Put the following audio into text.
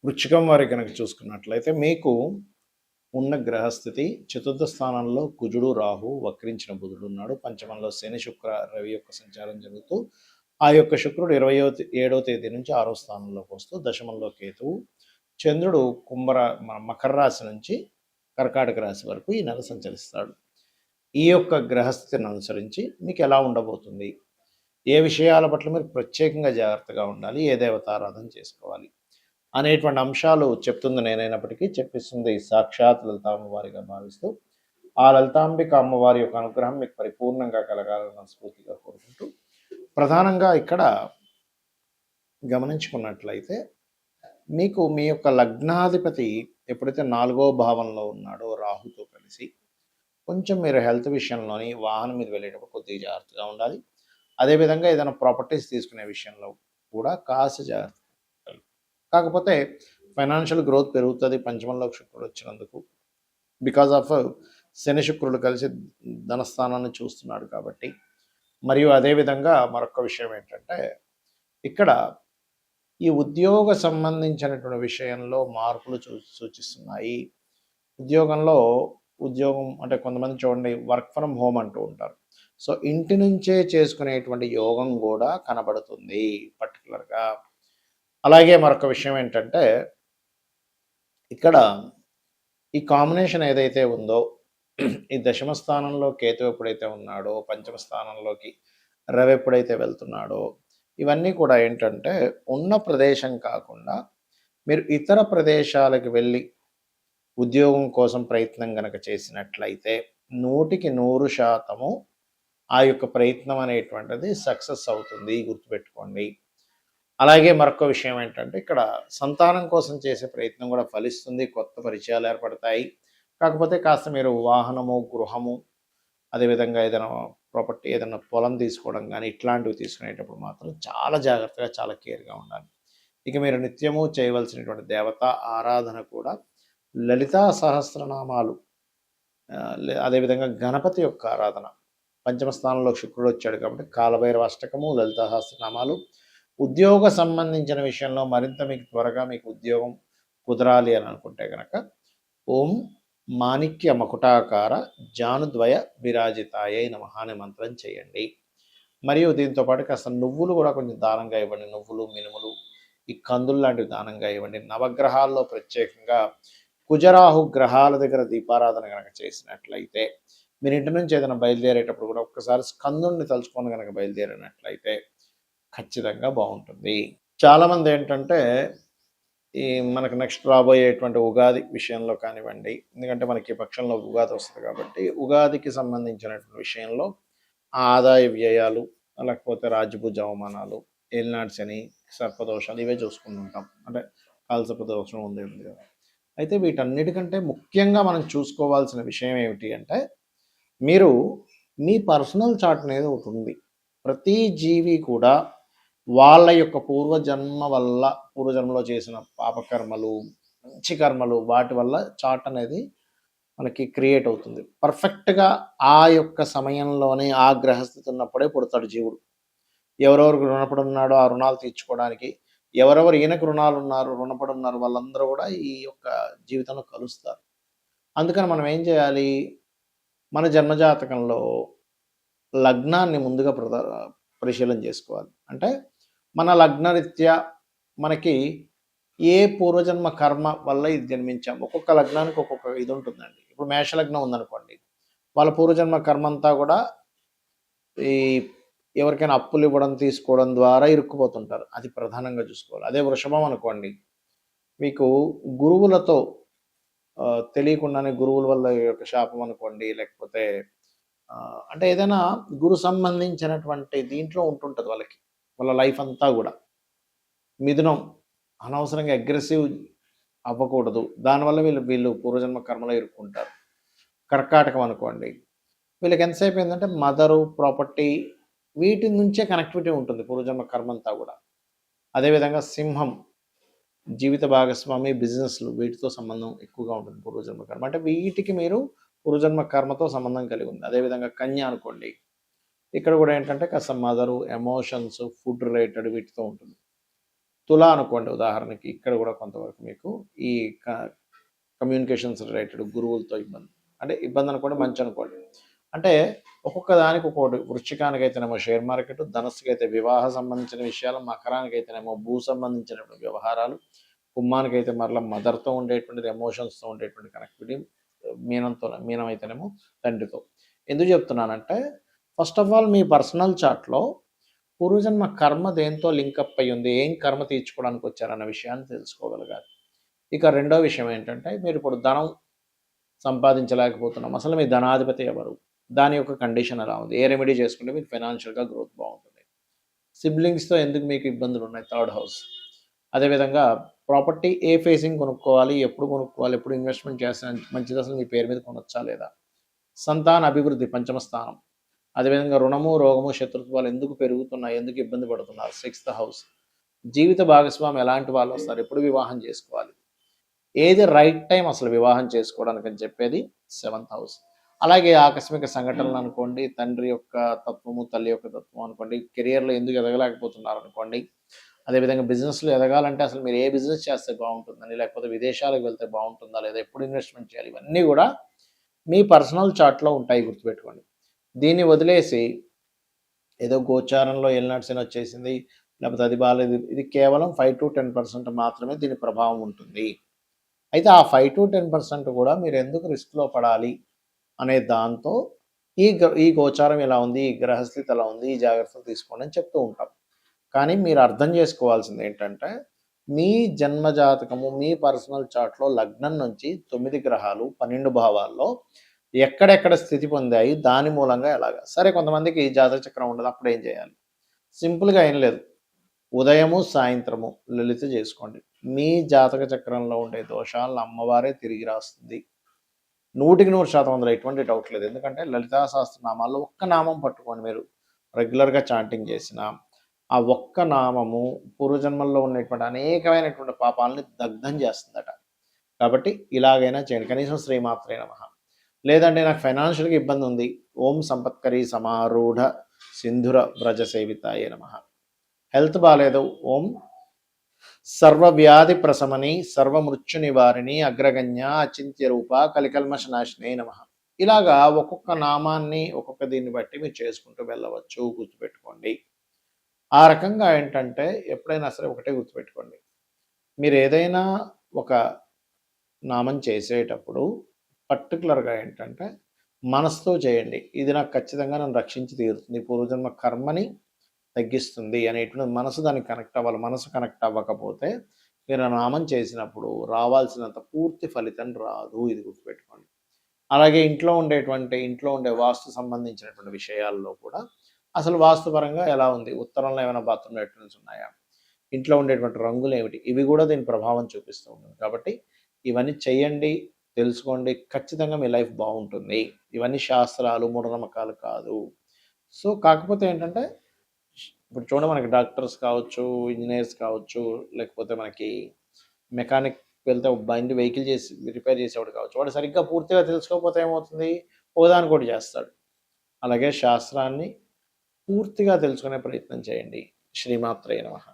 వృశ్చికం వారి కనుక చూసుకున్నట్లయితే మీకు ఉన్న గ్రహస్థితి చతుర్థ స్థానంలో కుజుడు రాహు వక్రించిన బుధుడు ఉన్నాడు. పంచమంలో శని శుక్ర రవి యొక్క సంచారం జరుగుతూ ఆ యొక్క శుక్రుడు 27వ తేదీ నుంచి 6వ స్థానంలోకి వస్తూ దశమంలో కేతువు, చంద్రుడు మకర రాశి నుంచి కర్కాటక రాశి వరకు ఈ నెల సంచరిస్తాడు. ఈ యొక్క గ్రహస్థితిని అనుసరించి మీకు ఎలా ఉండబోతుంది, ఏ విషయాల పట్ల మీరు ప్రత్యేకంగా జాగ్రత్తగా ఉండాలి, ఏ దేవతారాధన చేసుకోవాలి అనేటువంటి అంశాలు చెప్తుంది నేనైనప్పటికీ చెప్పిస్తుంది సాక్షాత్ లలిత అమ్మవారిగా భావిస్తూ ఆ లలితాంబిక అమ్మవారి యొక్క అనుగ్రహం మీకు పరిపూర్ణంగా కలగాలని మనస్ఫూర్తిగా కోరుకుంటూ, ప్రధానంగా ఇక్కడ గమనించుకున్నట్లయితే మీకు మీ యొక్క లగ్నాధిపతి ఎప్పుడైతే 4వ భావంలో ఉన్నాడో రాహుతో కలిసి, కొంచెం మీరు హెల్త్ విషయంలోని వాహనం మీద వెళ్ళేటప్పుడు కొద్దిగా జాగ్రత్తగా ఉండాలి. అదేవిధంగా ఏదైనా ప్రాపర్టీస్ తీసుకునే విషయంలో కూడా కాస్త జాగ్రత్త. కాకపోతే ఫైనాన్షియల్ గ్రోత్ పెరుగుతుంది పంచమంలో శుక్రుడు వచ్చినందుకు, బికాజ్ ఆఫ్ శని శుక్రుడు కలిసి ధనస్థానాన్ని చూస్తున్నాడు కాబట్టి. మరియు అదేవిధంగా మరొక విషయం ఏంటంటే ఇక్కడ ఈ ఉద్యోగ సంబంధించినటువంటి విషయంలో మార్పులు సూచిస్తున్నాయి. ఉద్యోగం అంటే కొంతమంది చూడండి వర్క్ ఫ్రమ్ హోమ్ అంటూ ఉంటారు. సో ఇంటి నుంచే చేసుకునేటువంటి యోగం కూడా కనబడుతుంది పర్టికులర్గా. అలాగే మరొక విషయం ఏంటంటే ఇక్కడ ఈ కాంబినేషన్ ఏదైతే ఉందో, ఈ దశమ స్థానంలో కేతు ఎప్పుడైతే ఉన్నాడో, పంచమ స్థానంలోకి రవి ఎప్పుడైతే వెళ్తున్నాడో, ఇవన్నీ కూడా ఏంటంటే ఉన్న ప్రదేశం కాకుండా మీరు ఇతర ప్రదేశాలకు వెళ్ళి ఉద్యోగం కోసం ప్రయత్నం కనుక చేసినట్లయితే 100% ఆ యొక్క ప్రయత్నం అనేటువంటిది సక్సెస్ అవుతుంది, గుర్తుపెట్టుకోండి. అలాగే మరొక విషయం ఏంటంటే ఇక్కడ సంతానం కోసం చేసే ప్రయత్నం కూడా ఫలిస్తుంది, కొత్త పరిచయాలు ఏర్పడతాయి. కాకపోతే కాస్త మీరు వాహనము, గృహము, అదేవిధంగా ఏదైనా ప్రాపర్టీ, ఏదైనా పొలం తీసుకోవడం కానీ ఇట్లాంటివి తీసుకునేటప్పుడు మాత్రం చాలా జాగ్రత్తగా, చాలా కేర్గా ఉండాలి. ఇక మీరు నిత్యము చేయవలసినటువంటి దేవత ఆరాధన కూడా లలితా సహస్రనామాలు, అదేవిధంగా గణపతి యొక్క ఆరాధన. పంచమ స్థానంలో శుక్రుడు వచ్చాడు కాబట్టి కాలభైరవ అష్టకము, లలితా సహస్రనామాలు. ఉద్యోగ సంబంధించిన విషయంలో మరింత మీకు త్వరగా మీకు ఉద్యోగం కుదరాలి అని అనుకుంటే కనుక ఓం మాణిక్య మకుటాకార జానుద్వయ విరాజితాయై నమః అనే మంత్రం చేయండి. మరియు దీంతోపాటు కాస్త నువ్వులు కూడా కొంచెం దానంగా ఇవ్వండి. నువ్వులు, మినుములు, ఈ కందులు లాంటివి దానంగా ఇవ్వండి. నవగ్రహాల్లో ప్రత్యేకంగా కుజరాహు గ్రహాల దగ్గర దీపారాధన కనుక చేసినట్లయితే, మీరు ఇంటి నుంచి ఏదైనా బయలుదేరేటప్పుడు కూడా ఒక్కసారి స్కందుని తలుచుకొని కనుక బయలుదేరినట్లయితే ఖచ్చితంగా బాగుంటుంది. చాలామంది ఏంటంటే ఈ మనకు నెక్స్ట్ రాబోయేటువంటి ఉగాది విషయంలో కానివ్వండి, ఎందుకంటే మనకి పక్షంలో ఉగాది వస్తుంది కాబట్టి ఉగాదికి సంబంధించినటువంటి విషయంలో ఆదాయ వ్యయాలు, లేకపోతే రాజ్యభుజ అవమానాలు, ఏలినాటి శని, సర్పదోషాలు ఇవే చూసుకుంటుంటాం. అంటే కాలసర్పదోషం ఉంది కదా. అయితే వీటన్నిటికంటే ముఖ్యంగా మనం చూసుకోవాల్సిన విషయం ఏమిటి అంటే, మీరు మీ పర్సనల్ చార్ట్ అనేది ఒకటి ఉంది. ప్రతి జీవి కూడా వాళ్ళ యొక్క పూర్వజన్మలో చేసిన పాపకర్మలు, మంచి కర్మలు, వాటి వల్ల చార్ట్ అనేది మనకి క్రియేట్ అవుతుంది. పర్ఫెక్ట్గా ఆ యొక్క సమయంలోనే ఆ గ్రహస్థితి ఉన్నప్పుడే పుడతాడు జీవుడు. ఎవరెవరికి రుణపడి ఉన్నాడో ఆ రుణాలు తీర్చుకోవడానికి, ఎవరెవరు ఈయనకు రుణపడి ఉన్నారు వాళ్ళందరూ కూడా ఈ యొక్క జీవితంలో కలుస్తారు. అందుకని మనం ఏం చేయాలి, మన జన్మజాతకంలో లగ్నాన్ని ముందుగా పరిశీలన చేసుకోవాలి. అంటే మన లగ్నరీత్యా మనకి ఏ పూర్వజన్మ కర్మ వల్ల ఇది జన్మించాం. ఒక్కొక్క లగ్నానికి ఒక్కొక్క ఇది ఉంటుందండి. ఇప్పుడు మేషలగ్నం ఉందనుకోండి, వాళ్ళ పూర్వజన్మ కర్మ అంతా కూడా ఈ ఎవరికైనా అప్పులు ఇవ్వడం, తీసుకోవడం ద్వారా ఇరుక్కుపోతుంటారు. అది ప్రధానంగా చూసుకోవాలి. అదే వృషభం అనుకోండి, మీకు గురువులతో తెలియకుండానే గురువుల వల్ల యొక్క శాపం అనుకోండి, లేకపోతే అంటే ఏదైనా గురు సంబంధించినటువంటి దీంట్లో ఉంటుంటుంది వాళ్ళ లైఫ్ అంతా కూడా. మిథునం అనవసరంగా అగ్రెసివ్ అవ్వకూడదు, దానివల్ల వీళ్ళు పూర్వజన్మ కర్మలో ఇరుక్కుంటారు. కర్కాటకం అనుకోండి, వీళ్ళకి ఎంతసేపు ఏంటంటే మదరు, ప్రాపర్టీ, వీటి నుంచే కనెక్టివిటీ ఉంటుంది పూర్వజన్మ కర్మ అంతా కూడా. అదేవిధంగా సింహం జీవిత భాగస్వామి, బిజినెస్లు, వీటితో సంబంధం ఎక్కువగా ఉంటుంది పూర్వజన్మ కర్మ. అంటే వీటికి మీరు పూర్వజన్మ కర్మతో సంబంధం కలిగి ఉంది. అదేవిధంగా కన్య అనుకోండి, ఇక్కడ కూడా ఏంటంటే కాస్త మదరు, ఎమోషన్స్, ఫుడ్ రిలేటెడ్ వీటితో ఉంటుంది. తుల అనుకోండి ఉదాహరణకి, ఇక్కడ కూడా కొంతవరకు మీకు ఈ కమ్యూనికేషన్స్ రిలేటెడ్ గురువులతో ఇబ్బంది, అంటే ఇబ్బంది అనుకోండి, మంచి అనుకోండి. అంటే ఒక్కొక్క దానికి ఒక్కొక్కటి. వృశ్చికానికి అయితేనేమో షేర్ మార్కెట్, ధనస్సుకి అయితే వివాహ సంబంధించిన విషయాలు, మకరానికి అయితేనేమో భూ సంబంధించినటువంటి వ్యవహారాలు, కుంభానికి అయితే మరలా మదర్తో ఉండేటువంటిది, ఎమోషన్స్తో ఉండేటువంటి కనెక్టివిటీ, మీనం అయితేనేమో తండ్రితో. ఎందుకు చెప్తున్నానంటే, ఫస్ట్ ఆఫ్ ఆల్ మీ పర్సనల్ చార్ట్లో పూర్వజన్మ కర్మ దేంతో లింకప్ అయి ఉంది, ఏం కర్మ తీర్చుకోవడానికి వచ్చారన్న విషయాన్ని తెలుసుకోగలగాలి. ఇక రెండో విషయం ఏంటంటే, మీరు ఇప్పుడు ధనం సంపాదించలేకపోతున్నాం, అసలు మీ ధనాధిపతి ఎవరు, దాని యొక్క కండిషన్ ఎలా ఉంది, ఏ రెమెడీ చేసుకుంటే మీకు ఫైనాన్షియల్గా గ్రోత్ బాగుంటుంది, సిబ్లింగ్స్తో ఎందుకు మీకు ఇబ్బందులు ఉన్నాయి, థర్డ్ హౌస్. అదేవిధంగా ప్రాపర్టీ ఏ ఫేసింగ్ కొనుక్కోవాలి, ఎప్పుడు కొనుక్కోవాలి, ఎప్పుడు ఇన్వెస్ట్మెంట్ చేస్తే మంచిది, అసలు మీ పేరు మీద కొనొచ్చా లేదా, సంతాన అభివృద్ధి పంచమ స్థానం. అదేవిధంగా రుణము, రోగము, శత్రుత్వాలు ఎందుకు పెరుగుతున్నాయి, ఎందుకు ఇబ్బంది పడుతున్నారు, సిక్స్త్ హౌస్. జీవిత భాగస్వామి ఎలాంటి వాళ్ళు వస్తారు, ఎప్పుడు వివాహం చేసుకోవాలి, ఏది రైట్ టైం అసలు వివాహం చేసుకోవడానికి అని చెప్పేది సెవెంత్ హౌస్. అలాగే ఆకస్మిక సంఘటనలు అనుకోండి, తండ్రి యొక్క తత్వము, తల్లి యొక్క తత్వం అనుకోండి, కెరియర్లో ఎందుకు ఎదగలేకపోతున్నారు అనుకోండి, అదేవిధంగా బిజినెస్లో ఎదగాలంటే అసలు మీరు ఏ బిజినెస్ చేస్తే బాగుంటుందని, లేకపోతే విదేశాలకు వెళ్తే బాగుంటుందా లేదా, ఎప్పుడు ఇన్వెస్ట్మెంట్ చేయాలి, ఇవన్నీ కూడా మీ పర్సనల్ చార్ట్లో ఉంటాయి, గుర్తుపెట్టుకోండి. దీన్ని వదిలేసి ఏదో గోచారంలో ఎల్నాడ్సీన్ వచ్చేసింది, లేకపోతే అది బాగాలేదు, ఇది కేవలం 5 to 10% మాత్రమే దీని ప్రభావం ఉంటుంది. అయితే ఆ 5 to 10% కూడా మీరు ఎందుకు రిస్క్లో పడాలి అనే దాంతో ఈ గోచారం ఎలా ఉంది, ఈ గ్రహస్థితి ఎలా ఉంది, ఈ జాగ్రత్తలు తీసుకోండి అని చెప్తూ ఉంటాం. కానీ మీరు అర్థం చేసుకోవాల్సింది ఏంటంటే, మీ జన్మజాతకము, మీ పర్సనల్ చార్ట్లో లగ్నం నుంచి 9 గ్రహాలు 12 భావాల్లో ఎక్కడెక్కడ స్థితి పొందాయి, దాని మూలంగా ఎలాగా. సరే, కొంతమందికి జాతక చక్రం ఉండదు, అప్పుడు ఏం చేయాలి, సింపుల్గా ఏం లేదు, ఉదయము సాయంత్రము లలిత చేసుకోండి. మీ జాతక చక్రంలో ఉండే దోషాలను అమ్మవారే తిరిగి రాస్తుంది, 100% అందులో ఎటువంటి డౌట్ లేదు. ఎందుకంటే లలితా సహస్రనామాల్లో ఒక్క నామం పట్టుకొని మీరు రెగ్యులర్గా చాంటింగ్ చేసిన ఆ ఒక్క నామము పూర్వజన్మల్లో ఉన్నటువంటి అనేకమైనటువంటి పాపాలని దగ్ధం చేస్తుందట. కాబట్టి ఇలాగైనా చేయండి, కనీసం శ్రీమాత్రే నమః. లేదంటే నాకు ఫైనాన్షియల్గా ఇబ్బంది ఉంది, ఓం సంపత్కరీ సమారూఢ సింధుర వ్రజ సేవితాయే నమః. హెల్త్ బాగాలేదు, ఓం సర్వవ్యాధి ప్రశమని సర్వమృత్యు నివారిణి అగ్రగణ్య అచింత్య రూప కలికల్మష నాశినే నమః. ఇలాగా ఒక్కొక్క నామాన్ని ఒక్కొక్క దీన్ని బట్టి మీరు చేసుకుంటూ వెళ్ళవచ్చు, గుర్తుపెట్టుకోండి. ఆ రకంగా ఏంటంటే ఎప్పుడైనా సరే ఒకటే గుర్తుపెట్టుకోండి, మీరు ఏదైనా ఒక నామం చేసేటప్పుడు పర్టికులర్గా ఏంటంటే మనసుతో చేయండి, ఇది నాకు ఖచ్చితంగా నన్ను రక్షించి తీరుతుంది, పూర్వజన్మ కర్మని తగ్గిస్తుంది అనేటువంటి మనసు దానికి కనెక్ట్ అవ్వాలి. మనసు కనెక్ట్ అవ్వకపోతే మీరు ఆ నామం చేసినప్పుడు రావాల్సినంత పూర్తి ఫలితం రాదు, ఇది గుర్తుపెట్టుకోండి. అలాగే ఇంట్లో ఉండే వాస్తు సంబంధించినటువంటి విషయాల్లో కూడా అసలు వాస్తుపరంగా ఎలా ఉంది, ఉత్తరంలో ఏమైనా బాత్రూమ్ లెట్రిన్స్ ఉన్నాయా, ఇంట్లో ఉండేటువంటి రంగులు ఏమిటి, ఇవి కూడా దీని ప్రభావం చూపిస్తూ ఉంటుంది. కాబట్టి ఇవన్నీ చెయ్యండి, తెలుసుకోండి, ఖచ్చితంగా మీ లైఫ్ బాగుంటుంది. ఇవన్నీ శాస్త్రాలు, మూఢనమ్మకాలు కాదు. సో కాకపోతే ఏంటంటే, ఇప్పుడు చూడండి, మనకి డాక్టర్స్ కావచ్చు, ఇంజనీర్స్ కావచ్చు, లేకపోతే మనకి మెకానిక్ వెళ్తే బండి వెహికల్ చేసి రిపేర్ చేసేవాడు కావచ్చు, వాడు సరిగ్గా పూర్తిగా తెలుసుకోకపోతే ఏమవుతుంది, ఒకదానికోటి చేస్తాడు. అలాగే శాస్త్రాన్ని పూర్తిగా తెలుసుకునే ప్రయత్నం చేయండి. శ్రీమాత్రే నమః.